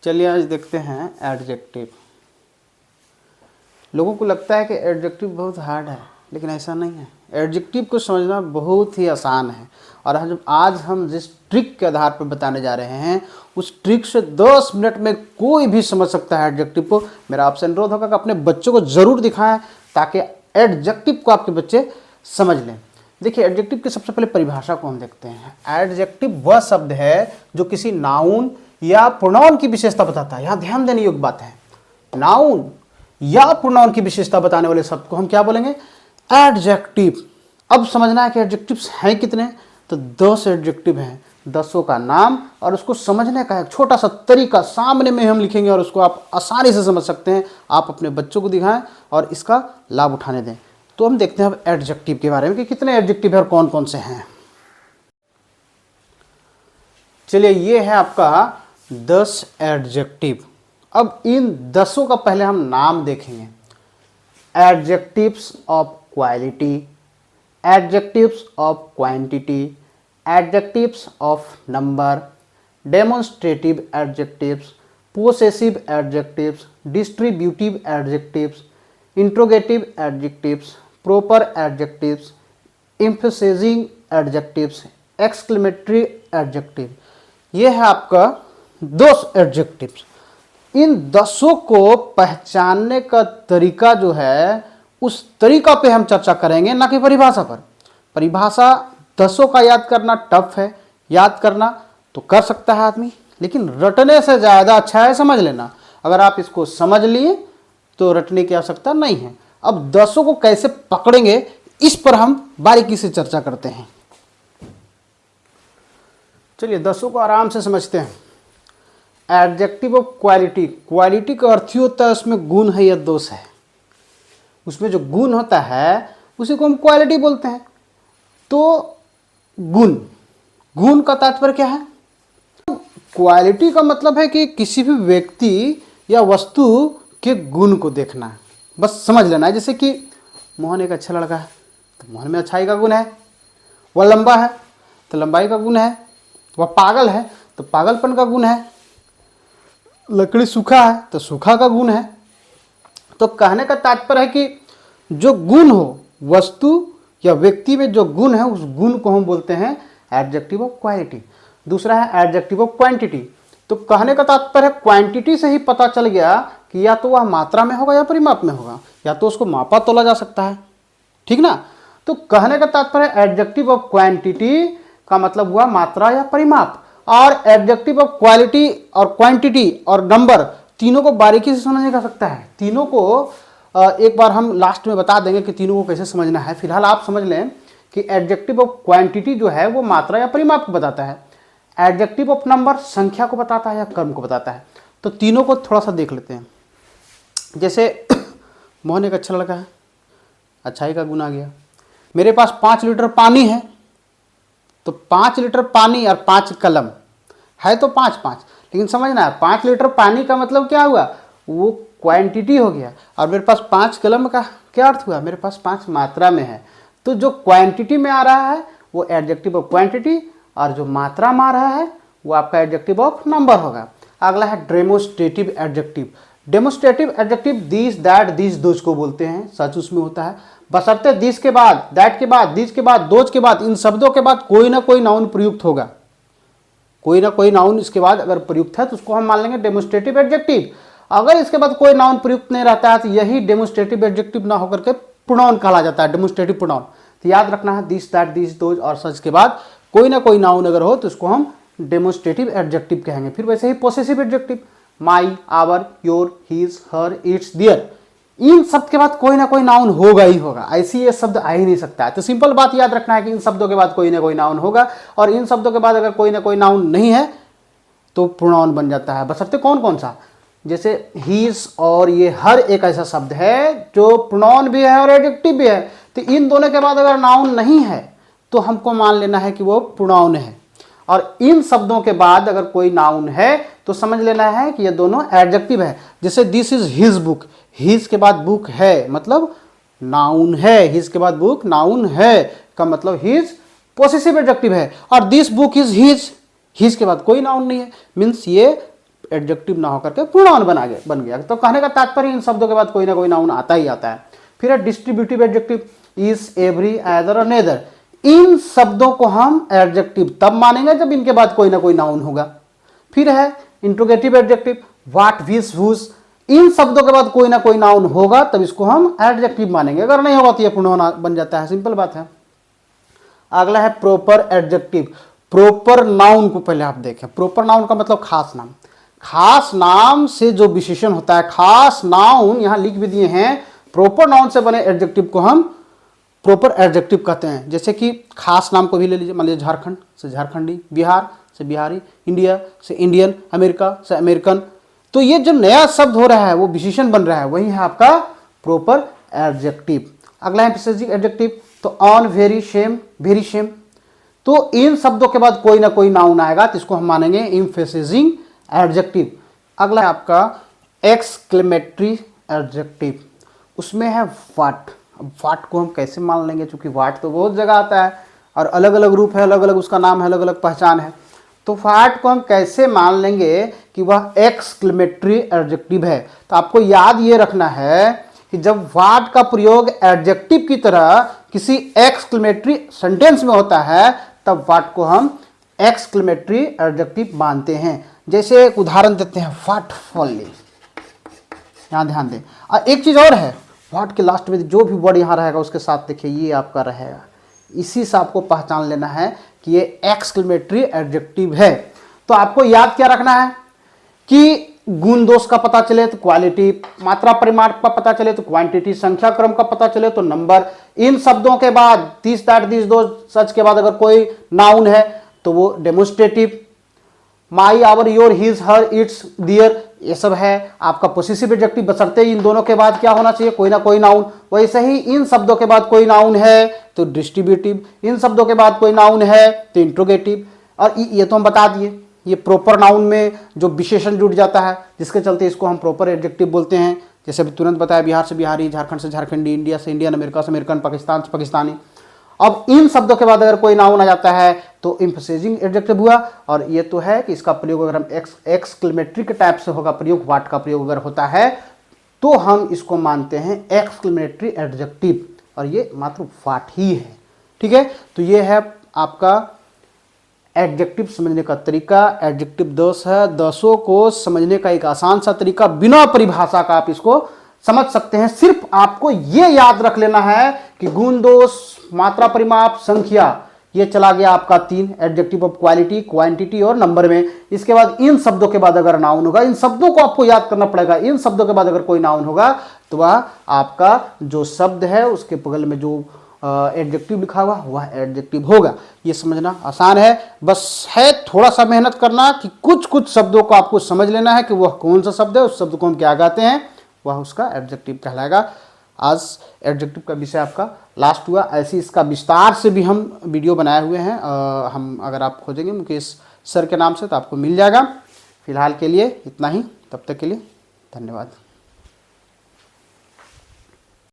चलिए आज देखते हैं एडजेक्टिव। लोगों को लगता है कि एडजेक्टिव बहुत हार्ड है, लेकिन ऐसा नहीं है। एडजेक्टिव को समझना बहुत ही आसान है और आज हम जिस ट्रिक के आधार पर बताने जा रहे हैं उस ट्रिक से 10 मिनट में कोई भी समझ सकता है एडजेक्टिव को। मेरा आपसे अनुरोध होगा कि अपने बच्चों को ज़रूर दिखाएं ताकि एडजेक्टिव को आपके बच्चे समझ लें। देखिए, एडजेक्टिव की सबसे पहले परिभाषा को हम देखते हैं। एडजेक्टिव वह शब्द है जो किसी नाउन या प्रोनाउन की विशेषता बताता है। यहाँ ध्यान देने योग्य बात है, नाउन या प्रोनाउन की विशेषता बताने वाले शब्द को हम क्या बोलेंगे? एडजेक्टिव। अब समझना है कि एडजेक्टिव्स हैं कितने, तो 10 एडजेक्टिव हैं। 10 का नाम और उसको समझने का एक छोटा सा तरीका सामने में हम लिखेंगे और उसको आप आसानी से समझ सकते हैं। आप अपने बच्चों को दिखाएं और इसका लाभ उठाने दें। तो हम देखते हैं अब एडजेक्टिव के बारे में कि कितने एडजेक्टिव है और कौन कौन से हैं। चलिए, ये है आपका 10 एडजेक्टिव। अब इन 10 का पहले हम नाम देखेंगे। Adjectives of quality, adjectives of quantity, adjectives of number, demonstrative adjectives, possessive adjectives, distributive adjectives, interrogative adjectives, proper adjectives, emphasising adjectives, exclamatory adjective. ये है आपका 10 एडजेक्टिव्स। इन 10 को पहचानने का तरीका जो है उस तरीका पे हम चर्चा करेंगे, ना कि परिभाषा पर। परिभाषा 10 का याद करना टफ है। याद करना तो कर सकता है आदमी, लेकिन रटने से ज़्यादा अच्छा है समझ लेना। अगर आप इसको समझ लिए तो रटने की आवश्यकता नहीं है। अब 10 को कैसे पकड़ेंगे इस पर हम बारीकी से चर्चा करते हैं। चलिए 10 को आराम से समझते हैं। Adjective of quality. क्वालिटी का अर्थ ही होता है उसमें गुण है या दोष है। उसमें जो गुण होता है उसी को हम क्वालिटी बोलते हैं। तो गुण, गुण का तात्पर्य क्या है? क्वालिटी का मतलब है कि किसी भी व्यक्ति या वस्तु के गुण को देखना, बस समझ लेना है। जैसे कि मोहन एक अच्छा लड़का है तो मोहन में अच्छाई का गुण है। वह लंबा है तो लंबाई का गुण है। वह पागल है तो पागलपन का गुण है। लकड़ी सूखा है तो सूखा का गुण है। तो कहने का तात्पर्य है कि जो गुण हो, वस्तु या व्यक्ति में जो गुण है उस गुण को हम बोलते हैं एडजेक्टिव ऑफ क्वालिटी। दूसरा है एडजेक्टिव ऑफ क्वांटिटी। तो कहने का तात्पर्य है क्वांटिटी से ही पता चल गया कि या तो वह मात्रा में होगा या परिमाप में होगा, या तो उसको मापा तोला जा सकता है, ठीक ना। तो कहने का तात्पर्य एडजेक्टिव ऑफ क्वांटिटी का मतलब हुआ मात्रा या परिमाप, और एडजेक्टिव ऑफ क्वालिटी और क्वांटिटी और नंबर तीनों को बारीकी से समझने जा सकता है। तीनों को एक बार हम लास्ट में बता देंगे कि तीनों को कैसे समझना है। फिलहाल आप समझ लें कि एडजेक्टिव ऑफ क्वांटिटी जो है वो मात्रा या परिमाप को बताता है। एडजेक्टिव ऑफ नंबर संख्या को बताता है या क्रम को बताता है। तो तीनों को थोड़ा सा देख लेते हैं। जैसे मोहन एक अच्छा लड़का है, अच्छाई का गुण आ गया। मेरे पास 5 लीटर पानी है, तो 5 लीटर पानी और 5 कलम है तो 5-5, लेकिन समझना है 5 लीटर पानी का मतलब क्या हुआ, वो क्वांटिटी हो गया। और मेरे पास 5 कलम का क्या अर्थ हुआ, मेरे पास 5 मात्रा में है। तो जो क्वांटिटी में आ रहा है वो एडजेक्टिव ऑफ क्वांटिटी, और जो मात्रा में आ रहा है वो आपका एडजेक्टिव ऑफ नंबर होगा। अगला है demonstrative adjective. Demonstrative adjective this, that, this, those को बोलते हैं। सच उसमें होता है, बशर्ते दिस के बाद, दैट के बाद, दिस के बाद, दोज के बाद, इन शब्दों के बाद कोई ना कोई नाउन प्रयुक्त होगा। कोई ना कोई नाउन इसके बाद अगर प्रयुक्त है तो उसको हम मान लेंगे डेमोन्स्ट्रेटिव एडजेक्टिव। अगर इसके बाद कोई नाउन प्रयुक्त नहीं रहता है तो यही डेमोन्स्ट्रेटिव एडजेक्टिव ना होकर के प्रोनाउन कहा जाता है, डेमोन्स्ट्रेटिव प्रोनाउन। तो याद रखना है दिस, दैट, दिस, दोज और सच के बाद कोई ना कोई नाउन अगर हो तो उसको हम डेमोन्स्ट्रेटिव एडजेक्टिव कहेंगे। फिर वैसे ही possessive adjective, my, our, your, his, her, its, their, इन शब्द के बाद कोई ना कोई नाउन होगा ही होगा। ऐसी ये शब्द आ ही नहीं सकता है। तो सिंपल बात याद रखना है कि इन शब्दों के बाद कोई ना कोई नाउन होगा, और इन शब्दों के बाद अगर कोई ना कोई नाउन नहीं है तो प्रोनाउन बन जाता है। बशर्ते कौन कौन सा, जैसे हीज और ये हर एक ऐसा शब्द है जो प्रोनाउन भी है और एडजेक्टिव भी है। तो इन दोनों के बाद अगर नाउन नहीं है तो हमको मान लेना है कि वो प्रोनाउन है, और इन शब्दों के बाद अगर कोई नाउन है तो समझ लेना है कि ये दोनों एडजेक्टिव है। जैसे this is his book, his के बाद बुक है मतलब नाउन है, हिज के बाद बुक नाउन है का मतलब हिज पोसेसिव एडजेक्टिव है। और this book is his, his के बाद कोई नाउन नहीं है, मीन्स ये एडजेक्टिव ना होकर के प्रोनाउन बन गया। तो कहने का तात्पर्य इन शब्दों के बाद कोई ना कोई नाउन आता ही आता है। फिर है distributive adjective, is, every, either और नेदर। इन शब्दों को हम एडजेक्टिव तब मानेंगे जब इनके बाद कोई ना कोई नाउन होगा। फिर है interrogative adjective, what, which, whose. इन शब्दों के बाद कोई ना कोई नाउन होगा तब इसको हम एडजेक्टिव मानेंगे, अगर नहीं होगा तो ये प्रोनाउन बन जाता है, सिंपल बात है। अगला है प्रॉपर एडजेक्टिव। प्रॉपर नाउन को पहले आप देखें। प्रॉपर नाउन का मतलब खास नाम। खास नाम से जो विशेषण होता है, खास नाउन यहां लिख भी दिए हैं, प्रॉपर नाउन से बने एडजेक्टिव को हम प्रॉपर एडजेक्टिव कहते हैं। जैसे कि खास नाम को भी ले लीजिए, मान लीजिए झारखंड से झारखंडी, बिहार से बिहारी, इंडिया से इंडियन, अमेरिका से अमेरिकन। तो ये जो नया शब्द हो रहा है वो विशेषण बन रहा है, वही है आपका प्रॉपर एडजेक्टिव। अगला है एम्फेसिजिंग एडजेक्टिव, तो on, very, same, very same. तो इन शब्दों के बाद कोई ना कोई नाउन आएगा तो इसको हम मानेंगे एम्फेसिजिंग एडजेक्टिव। अगला है आपका एक्सक्लेमेटरी एडजेक्टिव, उसमें है व्हाट। अब व्हाट को हम कैसे मान लेंगे, क्योंकि व्हाट तो बहुत जगह आता है और अलग अलग रूप है, अलग अलग उसका नाम है, अलग अलग पहचान है। तो व्हाट को हम कैसे मान लेंगे कि वह एक्सक्लेमेटरी एडजेक्टिव है। तो आपको याद ये रखना है कि जब व्हाट का प्रयोग एडजेक्टिव की तरह किसी एक्सक्लेमेटरी सेंटेंस में होता है तब व्हाट को हम एक्सक्लेमेटरी एडजेक्टिव मानते हैं। जैसे एक उदाहरण देते हैं, व्हाट फॉली, यहां ध्यान दें। और एक चीज और है, व्हाट के लास्ट में जो भी वर्ड यहां रहेगा उसके साथ देखिए ये आपका रहेगा, इसी से आपको पहचान लेना है कि ये एक्सक्लेमेटरी एडजेक्टिव है। तो आपको याद क्या रखना है कि गुण दोष का पता चले तो क्वालिटी, मात्रा परिमाण का पता चले तो क्वांटिटी, संख्या क्रम का पता चले तो नंबर। इन शब्दों के बाद this, that, this, those, such के बाद अगर कोई नाउन है तो वो demonstrative, my, our, your, his, her, its, their, ये सब है आपका पोसेसिव एडजेक्टिव, बशर्ते इन दोनों के बाद क्या होना चाहिए, कोई ना कोई नाउन। वैसे ही इन शब्दों के बाद कोई नाउन है तो डिस्ट्रीब्यूटिव, इन शब्दों के बाद कोई नाउन है तो इंट्रोगेटिव। और ये तो हम बता दिए, ये प्रॉपर नाउन में जो विशेषण जुड़ जाता है जिसके चलते इसको हम प्रॉपर एडजेक्टिव बोलते हैं। जैसे अभी तुरंत बताया, बिहार से बिहारी, झारखंड से झारखंडी, इंडिया से इंडियन, अमेरिका से अमेरिकन, पाकिस्तान से पाकिस्तानी। अब इन शब्दों के बाद अगर कोई नाउन आ जाता है तो एम्फेसिजिंग एडजेक्टिव हुआ। और ये तो है कि इसका प्रयोग अगर हम एक्सक्लेमेटरी के टाइप से होगा प्रयोग, व्हाट का प्रयोग अगर होता है तो हम इसको मानते हैं एक्सक्लेमेटरी एडजेक्टिव, और ये मात्र व्हाट ही है। ठीक है, तो ये है आपका एडजेक्टिव समझने का तरीका। एडजेक्टिव 10 है, 10 को समझने का एक आसान सा तरीका, बिना परिभाषा का आप इसको समझ सकते हैं। सिर्फ आपको ये याद रख लेना है कि गुण, दोष, मात्रा, परिमाप, संख्या, ये चला गया आपका 3 एडजेक्टिव ऑफ क्वालिटी, क्वांटिटी और नंबर में। इसके बाद इन शब्दों के बाद अगर नाउन होगा, इन शब्दों को आपको याद करना पड़ेगा। इन शब्दों के बाद अगर कोई नाउन होगा तो वह आपका जो शब्द है उसके बगल में जो एडजेक्टिव लिखा हुआ वह एडजेक्टिव होगा। ये समझना आसान है, बस है थोड़ा सा मेहनत करना कि कुछ कुछ शब्दों को आपको समझ लेना है कि वह कौन सा शब्द है, उस शब्द को हम क्या कहते हैं, वह उसका एडजेक्टिव कहलाएगा। आज एडजेक्टिव का विषय आपका लास्ट हुआ। ऐसी इसका विस्तार से भी हम वीडियो बनाए हुए हैं, हम अगर आप खोजेंगे मुकेश सर के नाम से तो आपको मिल जाएगा। फिलहाल के लिए इतना ही, तब तक के लिए धन्यवाद।